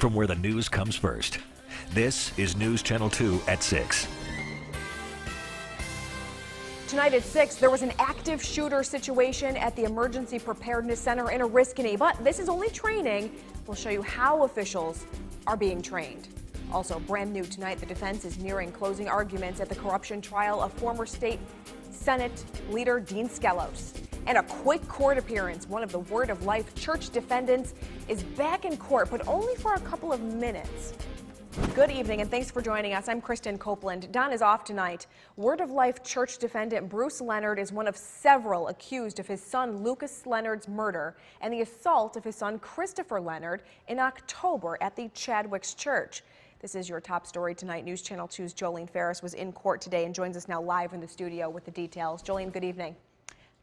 from where the news comes first. This is News Channel 2 at 6. Tonight at 6, there was an active shooter situation at the Emergency Preparedness Center in Oriskany, but this is only training. We'll show you how officials are being trained. Also brand new tonight, the defense is nearing closing arguments at the corruption trial of former state Senate leader Dean Skelos. And a quick court appearance. One of the Word of Life church defendants is back in court, but only for a couple of minutes. Good evening and thanks for joining us. I'm Kristen Copeland. Don is off tonight. Word of Life church defendant Bruce Leonard is one of several accused of his son Lucas Leonard's murder and the assault of his son Christopher Leonard in October at the Chadwick's Church. This is your top story tonight. News Channel 2's Jolene Ferris was in court today and joins us now live in the studio with the details. Jolene, good evening.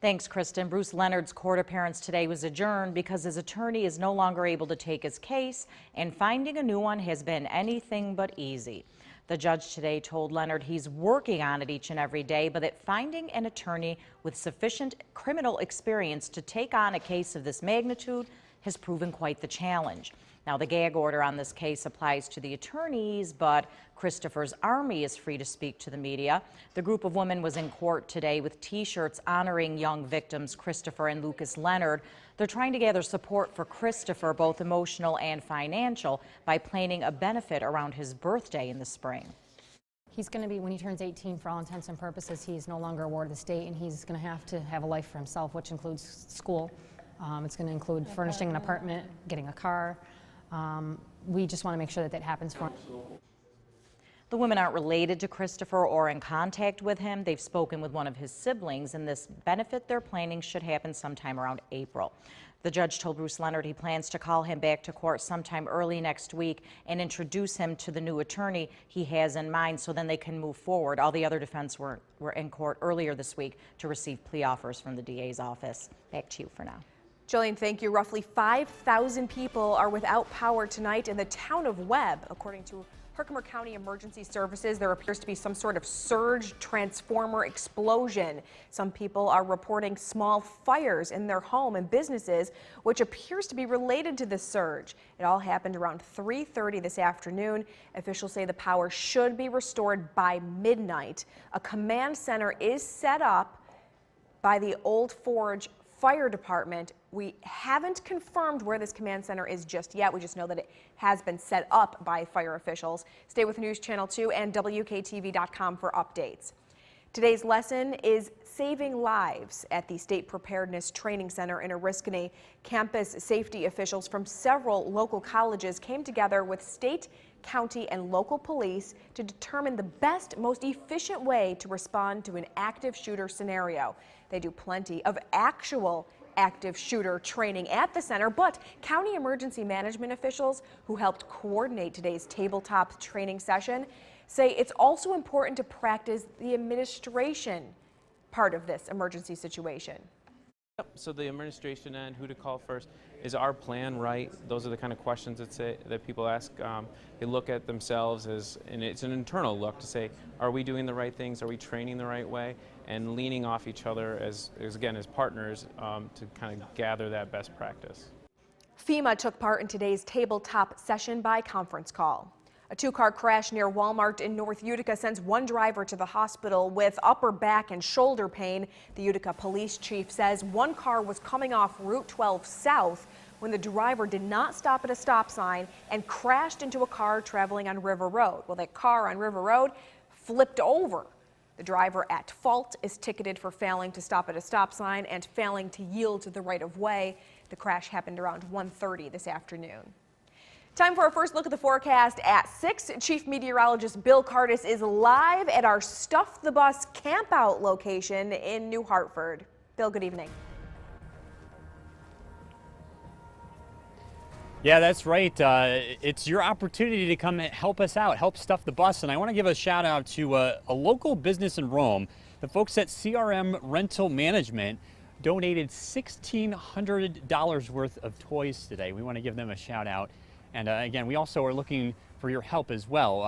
Thanks, Kristen. Bruce Leonard's court appearance today was adjourned because his attorney is no longer able to take his case, and finding a new one has been anything but easy. The judge today told Leonard he's working on it each and every day, but that finding an attorney with sufficient criminal experience to take on a case of this magnitude has proven quite the challenge. Now, the gag order on this case applies to the attorneys, but Christopher's Army is free to speak to the media. The group of women was in court today with T-shirts honoring young victims Christopher and Lucas Leonard. They're trying to gather support for Christopher, both emotional and financial, by planning a benefit around his birthday in the spring. He's going to be, when he turns 18, for all intents and purposes, he's no longer a ward of the state, and he's going to have to have a life for himself, which includes school. It's going to include furnishing an apartment, getting a car. We just want to make sure that that happens for him. The women aren't related to Christopher or in contact with him. They've spoken with one of his siblings, and this benefit they're planning should happen sometime around April. The judge told Bruce Leonard he plans to call him back to court sometime early next week and introduce him to the new attorney he has in mind, so then they can move forward. All the other defense were in court earlier this week to receive plea offers from the DA's office. Back to you for now. Jolene, thank you. Roughly 5,000 people are without power tonight in the town of Webb. According to Herkimer County Emergency Services, there appears to be some sort of surge transformer explosion. Some people are reporting small fires in their home and businesses, which appears to be related to this surge. It all happened around 3:30 this afternoon. Officials say the power should be restored by midnight. A command center is set up by the Old Forge Fire Department. We haven't confirmed where this command center is just yet. We just know that it has been set up by fire officials. Stay with News Channel 2 and WKTV.com for updates. Today's lesson is saving lives at the State Preparedness Training Center in Oriskany. Campus safety officials from several local colleges came together with state, county, and local police to determine the best, most efficient way to respond to an active shooter scenario. They do plenty of actual active shooter training at the center, but county emergency management officials who helped coordinate today's tabletop training session say it's also important to practice the administration part of this emergency situation. So the administration and who to call first, is our plan right? Those are the kind of questions that people ask. They look at themselves and it's an internal look to say, are we doing the right things? Are we training the right way? And leaning off each other as partners to kind of gather that best practice. FEMA took part in today's tabletop session by conference call. A two-car crash near Walmart in North Utica sends one driver to the hospital with upper back and shoulder pain. The Utica police chief says one car was coming off Route 12 south when the driver did not stop at a stop sign and crashed into a car traveling on River Road. Well, that car on River Road flipped over. The driver at fault is ticketed for failing to stop at a stop sign and failing to yield to the right-of-way. The crash happened around 1:30 this afternoon. Time for our first look at the forecast at 6. Chief Meteorologist Bill Cardis is live at our Stuff the Bus campout location in New Hartford. Bill, good evening. Yeah, that's right. It's your opportunity to come help us out, help stuff the bus. And I want to give a shout out to a local business in Rome. The folks at CRM Rental Management donated $1,600 worth of toys today. We want to give them a shout out. And again, we also are looking for your help as well.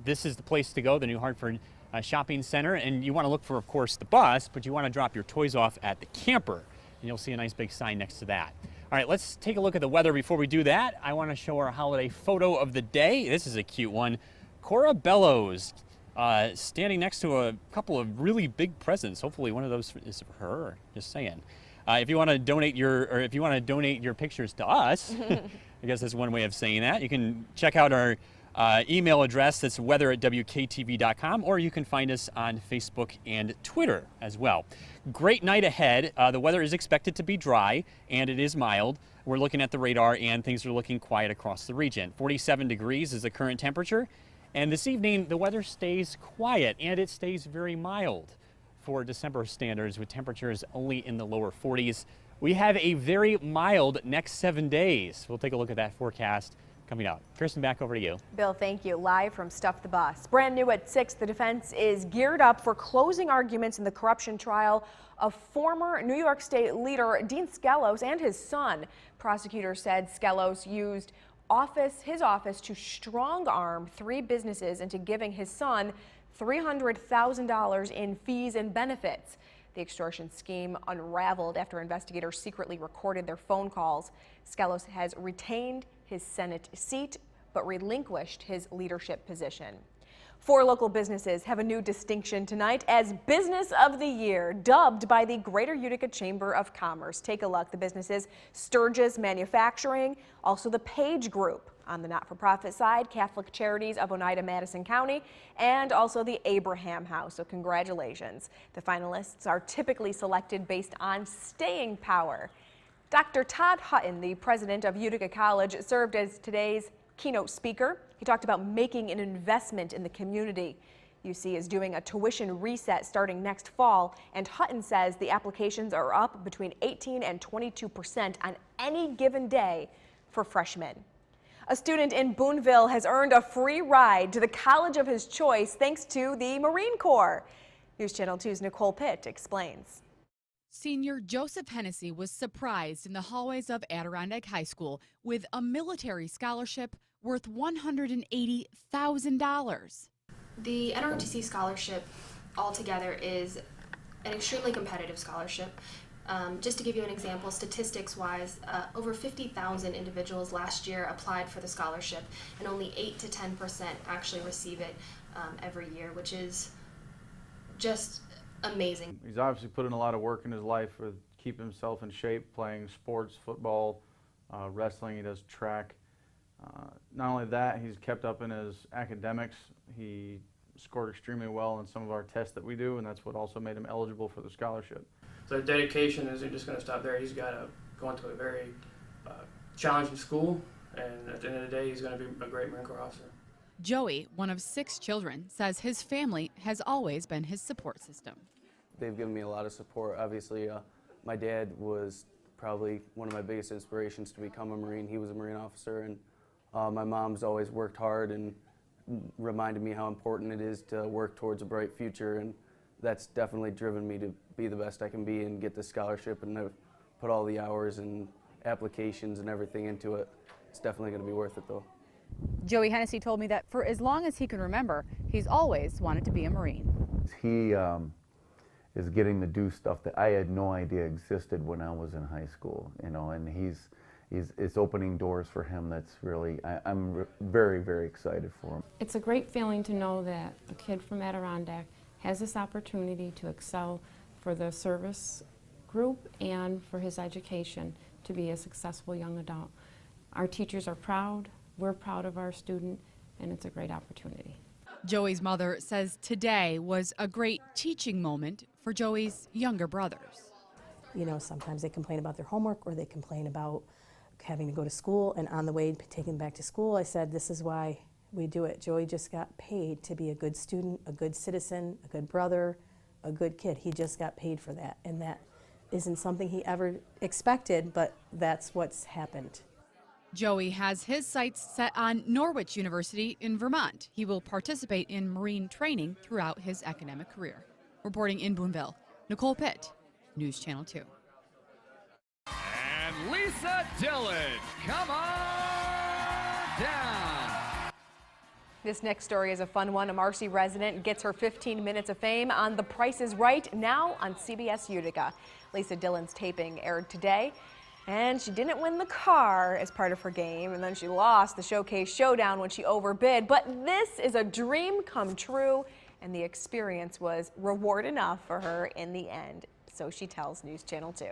This is the place to go, the New Hartford Shopping Center. And you want to look for, of course, the bus, but you want to drop your toys off at the camper. And you'll see a nice big sign next to that. All right, let's take a look at the weather. Before we do that, I want to show our holiday photo of the day. This is a cute one. Cora Bellows standing next to a couple of really big presents. Hopefully one of those is for her, just saying. If you want to donate your pictures to us, I guess that's one way of saying that. You can check out our email address. That's weather@wktv.com, or you can find us on Facebook and Twitter as well. Great night ahead. The weather is expected to be dry, and it is mild. We're looking at the radar, and things are looking quiet across the region. 47 degrees is the current temperature, and this evening the weather stays quiet, and it stays very mild for December standards, with temperatures only in the lower 40s. We have a very mild next 7 days. We'll take a look at that forecast coming up. Kirsten, back over to you. Bill, thank you. Live from Stuff the Bus. Brand new at 6, the defense is geared up for closing arguments in the corruption trial of former New York State leader Dean Skelos and his son. Prosecutors said Skelos used his office to strong-arm 3 businesses into giving his son $300,000 in fees and benefits. The extortion scheme unraveled after investigators secretly recorded their phone calls. Skelos has retained his Senate seat, but relinquished his leadership position. 4 local businesses have a new distinction tonight as Business of the Year, dubbed by the Greater Utica Chamber of Commerce. Take a look. The businesses Sturgis Manufacturing, also the Page Group. On the not-for-profit side, Catholic Charities of Oneida Madison County, and also the Abraham House. So congratulations. The finalists are typically selected based on staying power. Dr. Todd Hutton, the president of Utica College, served as today's keynote speaker. He talked about making an investment in the community. UC is doing a tuition reset starting next fall, and Hutton says the applications are up between 18 and 22% on any given day for freshmen. A student in Boonville has earned a free ride to the college of his choice thanks to the Marine Corps. News Channel 2's Nicole Pitt explains. Senior Joseph Hennessy was surprised in the hallways of Adirondack High School with a military scholarship worth $180,000. The NROTC scholarship altogether is an extremely competitive scholarship. Just to give you an example, statistics-wise, over 50,000 individuals last year applied for the scholarship, and only 8 to 10% actually receive it every year, which is just amazing. He's obviously put in a lot of work in his life to keep himself in shape, playing sports, football, wrestling. He does track. Not only that, he's kept up in his academics. He scored extremely well in some of our tests that we do, and that's what also made him eligible for the scholarship. So dedication isn't just going to stop there. He's got to go into a very challenging school, and at the end of the day, he's going to be a great Marine Corps officer. Joey, one of 6 children, says his family has always been his support system. They've given me a lot of support. Obviously, my dad was probably one of my biggest inspirations to become a Marine. He was a Marine officer, and my mom's always worked hard and reminded me how important it is to work towards a bright future, and that's definitely driven me to be the best I can be and get this scholarship, and I've put all the hours and applications and everything into it. It's definitely going to be worth it though. Joey Hennessy told me that for as long as he can remember, he's always wanted to be a Marine. He is getting to do stuff that I had no idea existed when I was in high school, you know, and it's opening doors for him. That's really, I'm very, very excited for him. It's a great feeling to know that a kid from Adirondack has this opportunity to excel for the service group and for his education to be a successful young adult. Our teachers are proud, we're proud of our student, and it's a great opportunity. Joey's mother says today was a great teaching moment for Joey's younger brothers. You know, sometimes they complain about their homework or they complain about having to go to school, and on the way taking them back to school, I said, this is why we do it. Joey just got paid to be a good student, a good citizen, a good brother, a good kid. He just got paid for that, and that isn't something he ever expected, but that's what's happened. Joey has his sights set on Norwich University in Vermont. He will participate in Marine training throughout his academic career. Reporting in Boonville, Nicole Pitt, News Channel 2. And Lisa Dillon, come on down. This next story is a fun one. A Marcy resident gets her 15 minutes of fame on The Price is Right, now on CBS Utica. Lisa Dillon's taping aired today. And she didn't win the car as part of her game, and then she lost the Showcase Showdown when she overbid. But this is a dream come true, and the experience was reward enough for her in the end. So she tells News Channel 2.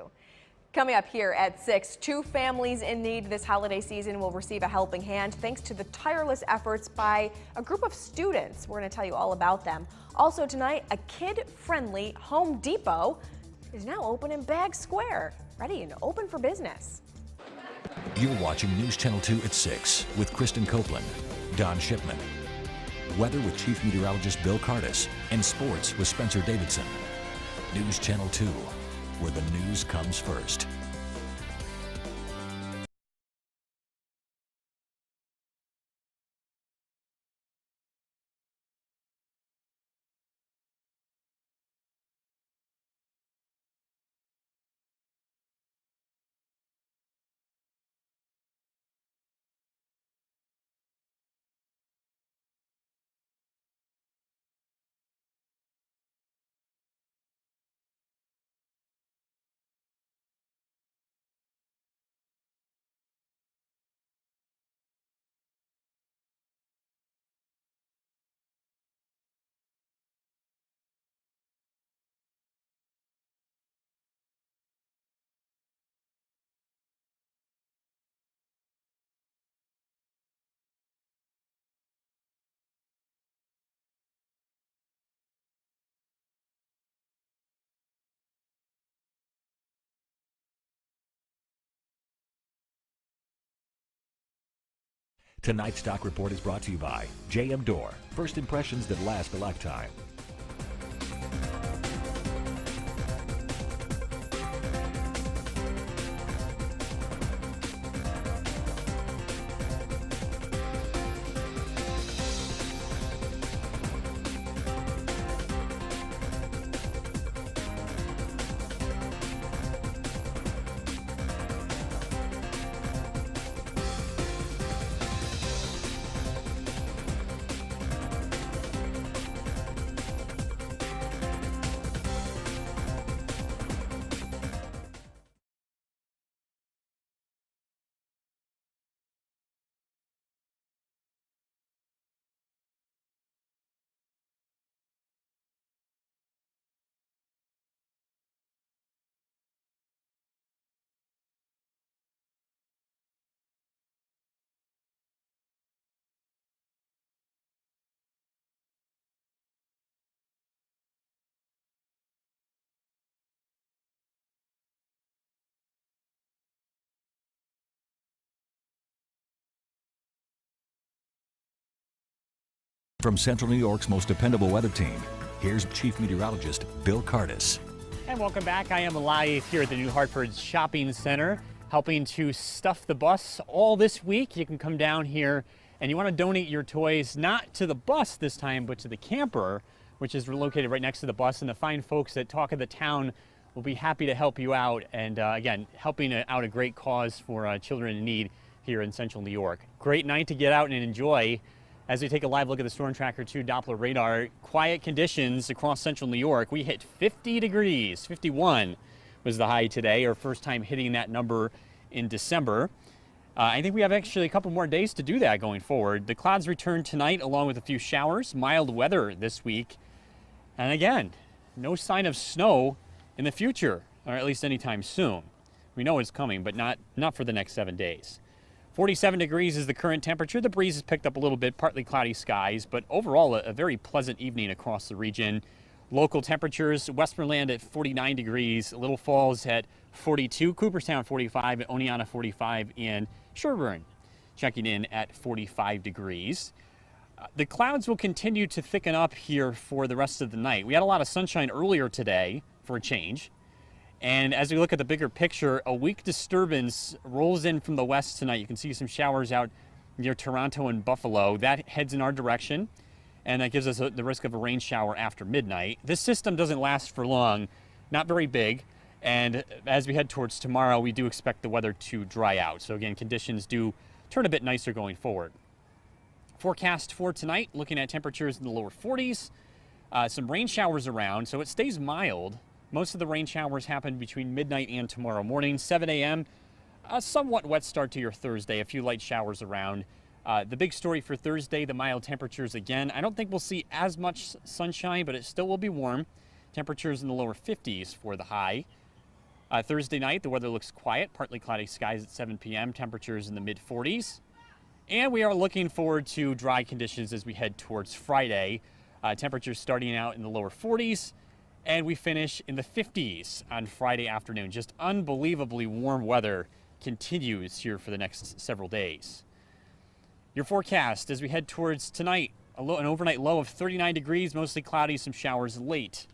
Coming up here at 6, 2 families in need this holiday season will receive a helping hand thanks to the tireless efforts by a group of students. We're going to tell you all about them. Also tonight, a kid-friendly Home Depot is now open in Bag Square, ready and open for business. You're watching News Channel 2 at 6 with Kristen Copeland, Don Shipman, weather with Chief Meteorologist Bill Cardis, and sports with Spencer Davidson. News Channel 2, where the news comes first. Tonight's stock report is brought to you by JM Door, first impressions that last a lifetime. From Central New York's most dependable weather team, here's Chief Meteorologist Bill Cardis. And welcome back. I am live here at the New Hartford Shopping Center, helping to stuff the bus all this week. You can come down here and you want to donate your toys, not to the bus this time, but to the camper, which is located right next to the bus. And the fine folks at Talk of the Town will be happy to help you out. And again, helping out a great cause for children in need here in Central New York. Great night to get out and enjoy. As we take a live look at the Storm Tracker 2 Doppler radar, quiet conditions across Central New York. We hit 50 degrees, 51 was the high today, our first time hitting that number in December. I think we have actually a couple more days to do that going forward. The clouds return tonight along with a few showers, mild weather this week. And again, no sign of snow in the future, or at least anytime soon. We know it's coming, but not for the next 7 days. 47 degrees is the current temperature. The breeze has picked up a little bit, partly cloudy skies, but overall a very pleasant evening across the region. Local temperatures, Westmoreland at 49 degrees, Little Falls at 42, Cooperstown 45, Oneonta 45, and Sherburne checking in at 45 degrees. The clouds will continue to thicken up here for the rest of the night. We had a lot of sunshine earlier today for a change. And as we look at the bigger picture, a weak disturbance rolls in from the west tonight. You can see some showers out near Toronto and Buffalo. That heads in our direction, and that gives us the risk of a rain shower after midnight. This system doesn't last for long, not very big, and as we head towards tomorrow, we do expect the weather to dry out. So again, conditions do turn a bit nicer going forward. Forecast for tonight, looking at temperatures in the lower 40s, some rain showers around, so it stays mild. Most of the rain showers happen between midnight and tomorrow morning. 7 a.m., a somewhat wet start to your Thursday, a few light showers around. The big story for Thursday, the mild temperatures again. I don't think we'll see as much sunshine, but it still will be warm. Temperatures in the lower 50s for the high. Thursday night, the weather looks quiet, partly cloudy skies at 7 p.m., temperatures in the mid 40s. And we are looking forward to dry conditions as we head towards Friday. Temperatures starting out in the lower 40s, and we finish in the 50s on Friday afternoon. Just unbelievably warm weather continues here for the next several days. Your forecast as we head towards tonight, an overnight low of 39 degrees, mostly cloudy, some showers late.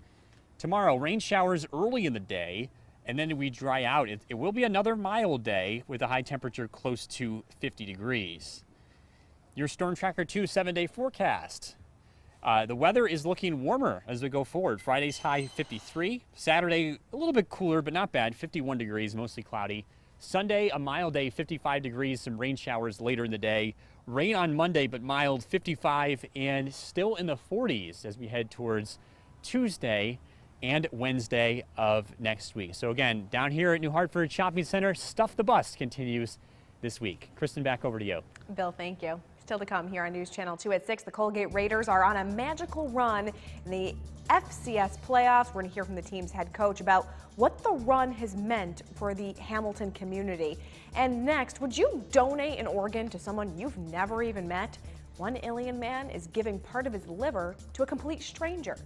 Tomorrow, rain showers early in the day, and then we dry out. It will be another mild day with a high temperature close to 50 degrees. Your Storm Tracker 2 7-day forecast. The weather is looking warmer as we go forward. Friday's high 53. Saturday, a little bit cooler, but not bad, 51 degrees, mostly cloudy. Sunday, a mild day, 55 degrees, some rain showers later in the day. Rain on Monday, but mild, 55, and still in the 40s as we head towards Tuesday and Wednesday of next week. So again, down here at New Hartford Shopping Center, Stuff the Bus continues this week. Kristen, back over to you. Bill, thank you. Still to come here on News Channel 2 at 6. The Colgate Raiders are on a magical run in the FCS playoffs. We're going to hear from the team's head coach about what the run has meant for the Hamilton community. And next, would you donate an organ to someone you've never even met? One alien man is giving part of his liver to a complete stranger.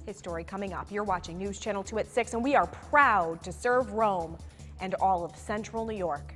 His story coming up. You're watching News Channel 2 at 6, and we are proud to serve Rome and all of Central New York.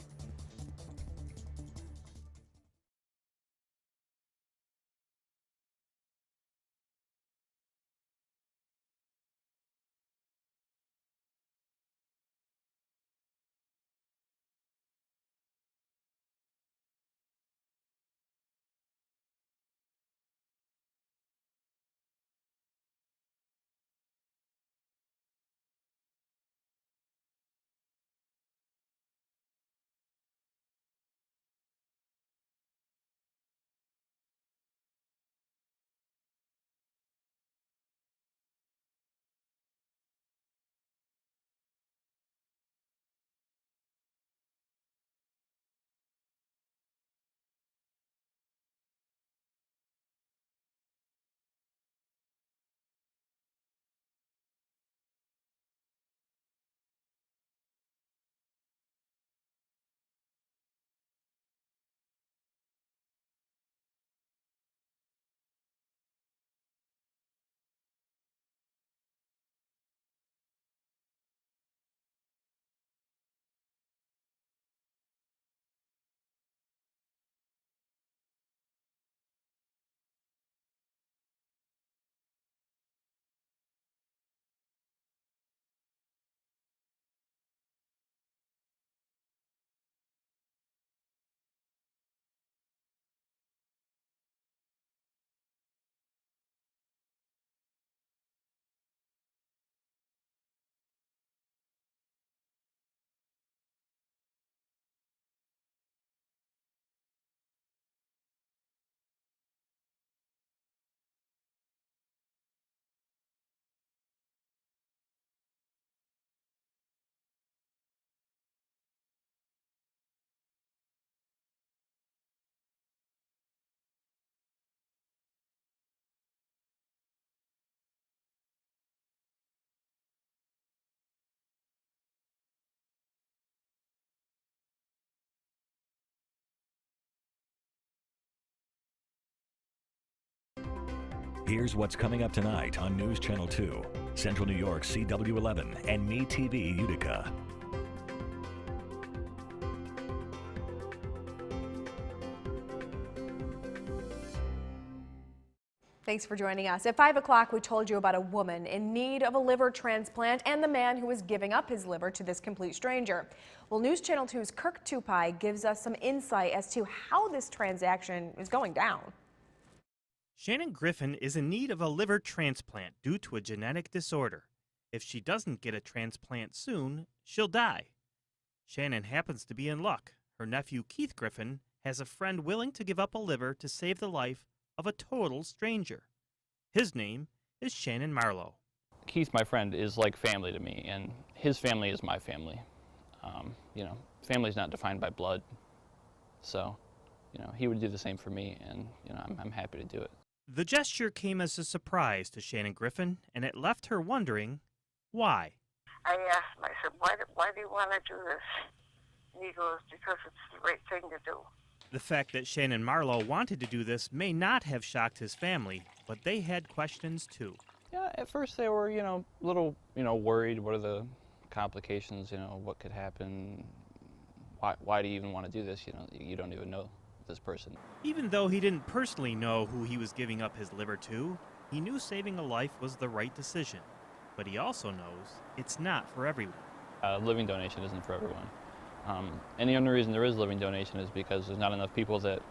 Here's what's coming up tonight on News Channel 2, Central New York CW11 and MeTV Utica. Thanks for joining us. At 5 o'clock, we told you about a woman in need of a liver transplant and the man who was giving up his liver to this complete stranger. Well, News Channel 2's Kirk Tupai gives us some insight as to how this transaction is going down. Shannon Griffin is in need of a liver transplant due to a genetic disorder. If she doesn't get a transplant soon, she'll die. Shannon happens to be in luck. Her nephew Keith Griffin has a friend willing to give up a liver to save the life of a total stranger. His name is Shannon Marlowe. Keith, my friend, is like family to me, and his family is my family. You know, family's not defined by blood, so, you know, he would do the same for me, and, you know, I'm happy to do it. The gesture came as a surprise to Shannon Griffin, and it left her wondering why. I asked him, I said, why do you want to do this? And he goes, because it's the right thing to do. The fact that Shannon Marlowe wanted to do this may not have shocked his family, but they had questions too. Yeah, at first they were, you know, a little, you know, worried. What are the complications? You know, what could happen? Why do you even want to do this? You know, you don't even know this person. Even though he didn't personally know who he was giving up his liver to, he knew saving a life was the right decision. But he also knows it's not for everyone. Living donation isn't for everyone. And the only reason there is living donation is because there's not enough people that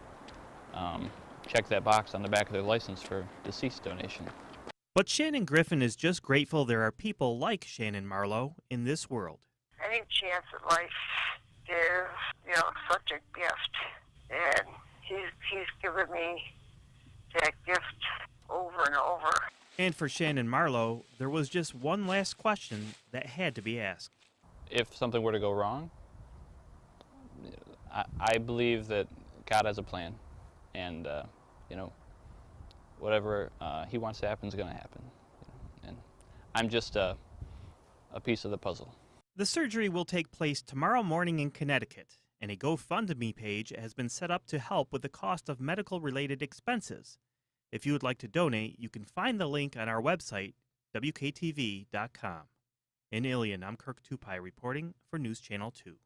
check that box on the back of their license for deceased donation. But Shannon Griffin is just grateful there are people like Shannon Marlowe in this world. Any chance at life is, you know, such a gift. And he's given me that gift over and over. And for Shannon Marlowe, there was just one last question that had to be asked. If something were to go wrong, I believe that God has a plan, and you know, whatever He wants to happen is going to happen. And I'm just a piece of the puzzle. The surgery will take place tomorrow morning in Connecticut, and a GoFundMe page has been set up to help with the cost of medical-related expenses. If you would like to donate, you can find the link on our website, WKTV.com. In Ilion, I'm Kirk Tupai reporting for News Channel 2.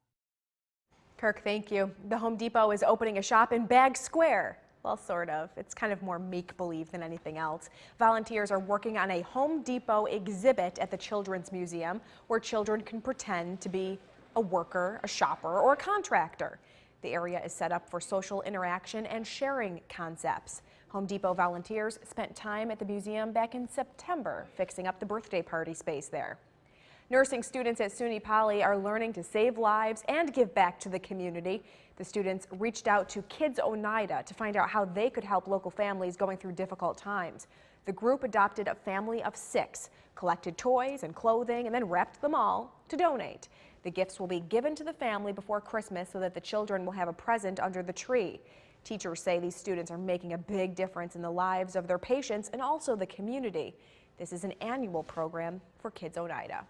Kirk, thank you. The Home Depot is opening a shop in Bag Square. Well, sort of. It's kind of more make-believe than anything else. Volunteers are working on a Home Depot exhibit at the Children's Museum where children can pretend to be a worker, a shopper, or a contractor. The area is set up for social interaction and sharing concepts. Home Depot volunteers spent time at the museum back in September fixing up the birthday party space there. Nursing students at SUNY Poly are learning to save lives and give back to the community. The students reached out to Kids Oneida to find out how they could help local families going through difficult times. The group adopted a family of 6, collected toys and clothing, and then wrapped them all to donate. The gifts will be given to the family before Christmas so that the children will have a present under the tree. Teachers say these students are making a big difference in the lives of their patients and also the community. This is an annual program for Kids Oneida.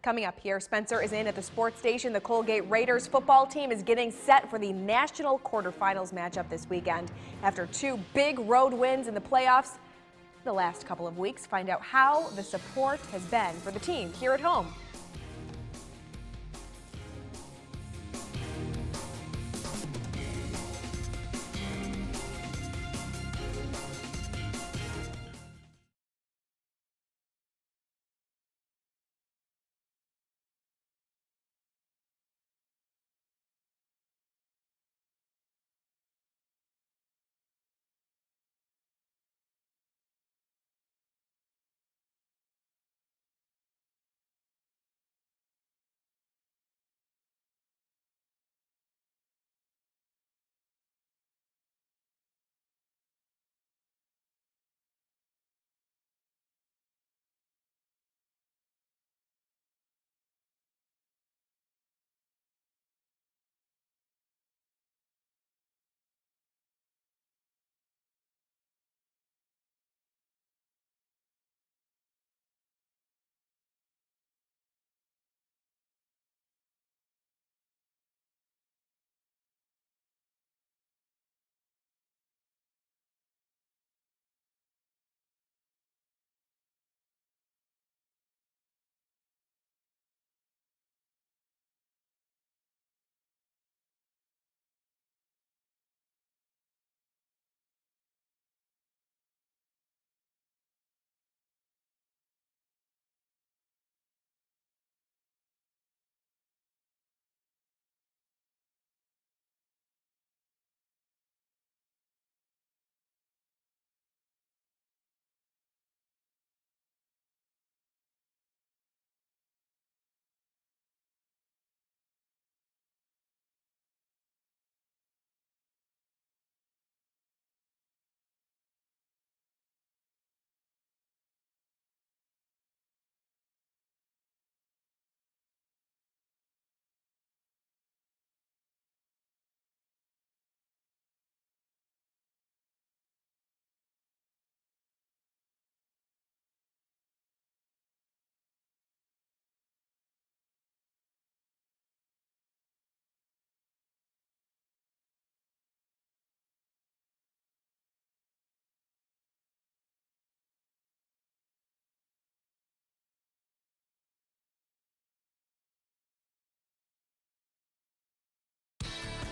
Coming up here, Spencer is in at the sports station. The Colgate Raiders football team is getting set for the national quarterfinals matchup this weekend. After 2 big road wins in the playoffs the last couple of weeks, find out how the support has been for the team here at home.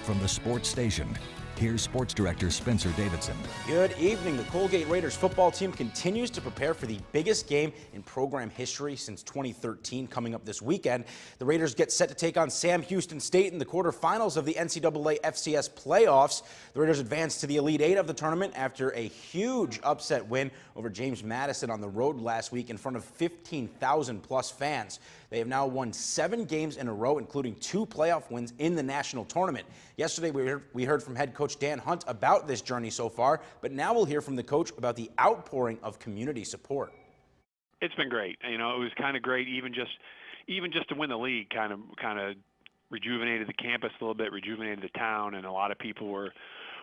From the sports station, here's Sports Director Spencer Davidson. Good evening. The Colgate Raiders football team continues to prepare for the biggest game in program history since 2013 coming up this weekend. The Raiders get set to take on Sam Houston State in the quarterfinals of the NCAA FCS playoffs. The Raiders advanced to the Elite Eight of the tournament after a huge upset win over James Madison on the road last week in front of 15,000 plus fans. They have now won 7 games in a row, including 2 playoff wins in the national tournament. Yesterday, we heard from head coach Dan Hunt about this journey so far, but now we'll hear from the coach about the outpouring of community support. It's been great. You know, it was kind of great even just to win the league, kind of rejuvenated the campus a little bit, rejuvenated the town, and a lot of people were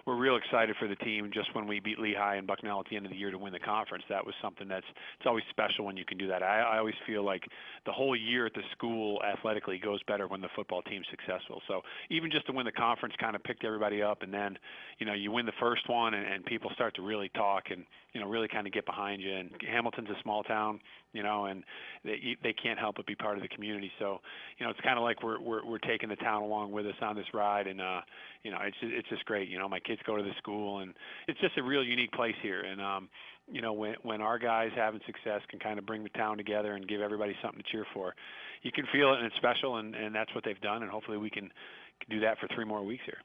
real excited for the team. Just when we beat Lehigh and Bucknell at the end of the year to win the conference, that was something it's always special when you can do that. I always feel like the whole year at the school athletically goes better when the football team's successful. So even just to win the conference kind of picked everybody up, and then, you know, you win the first one and people start to really talk and, you know, really kind of get behind you. And Hamilton's a small town, you know, and they can't help but be part of the community. So, you know, it's kind of like we're taking the town along with us on this ride, and you know, it's just great. You know, my kids go to the school, and it's just a real unique place here. And you know, when our guys having success can kind of bring the town together and give everybody something to cheer for, you can feel it, and it's special, and that's what they've done. And hopefully we can do that for 3 more weeks here.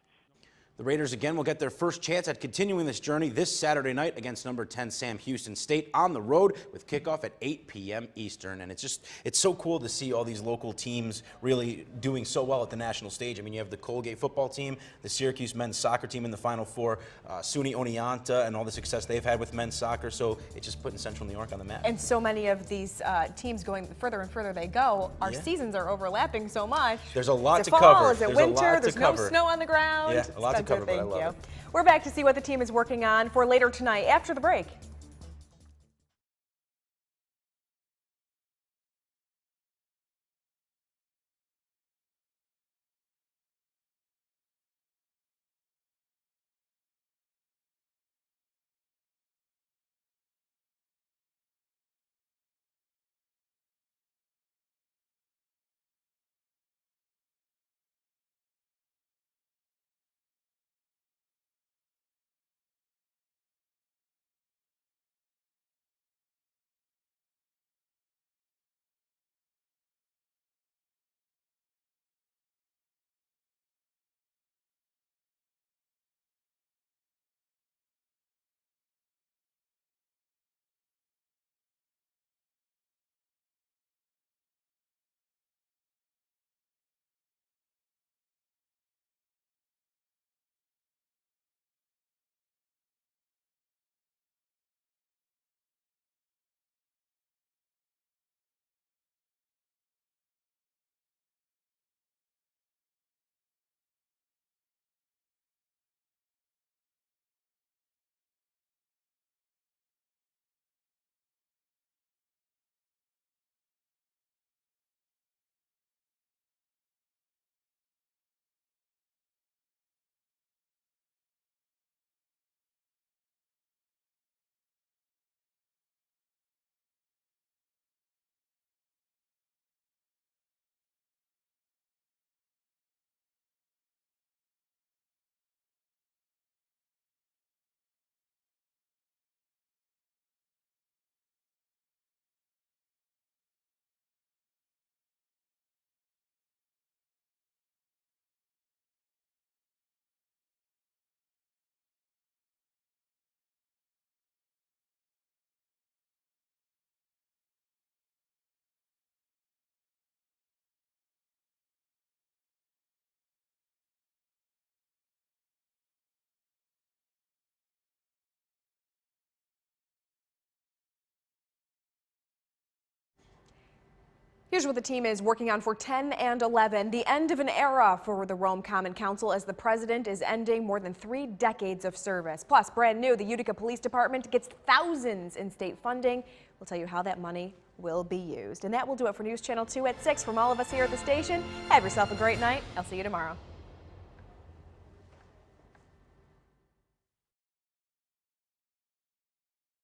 The Raiders again will get their first chance at continuing this journey this Saturday night against number 10 Sam Houston State on the road with kickoff at 8 p.m. Eastern. And it's so cool to see all these local teams really doing so well at the national stage. I mean, you have the Colgate football team, the Syracuse men's soccer team in the Final Four, SUNY Oneonta, and all the success they've had with men's soccer. So it's just putting Central New York on the map. And so many of these teams going further and further they go, our seasons are overlapping so much. There's a lot is it to fall? cover. Is it There's winter? There's no snow on the ground. Yeah, a lot to cover, but I Thank love you. it. We're back to see what the team is working on for later tonight after the break. Here's what the team is working on for 10 and 11. The end of an era for the Rome Common Council as the president is ending more than 3 decades of service. Plus, brand new, the Utica Police Department gets thousands in state funding. We'll tell you how that money will be used. And that will do it for News Channel 2 at 6. From all of us here at the station, have yourself a great night. I'll see you tomorrow.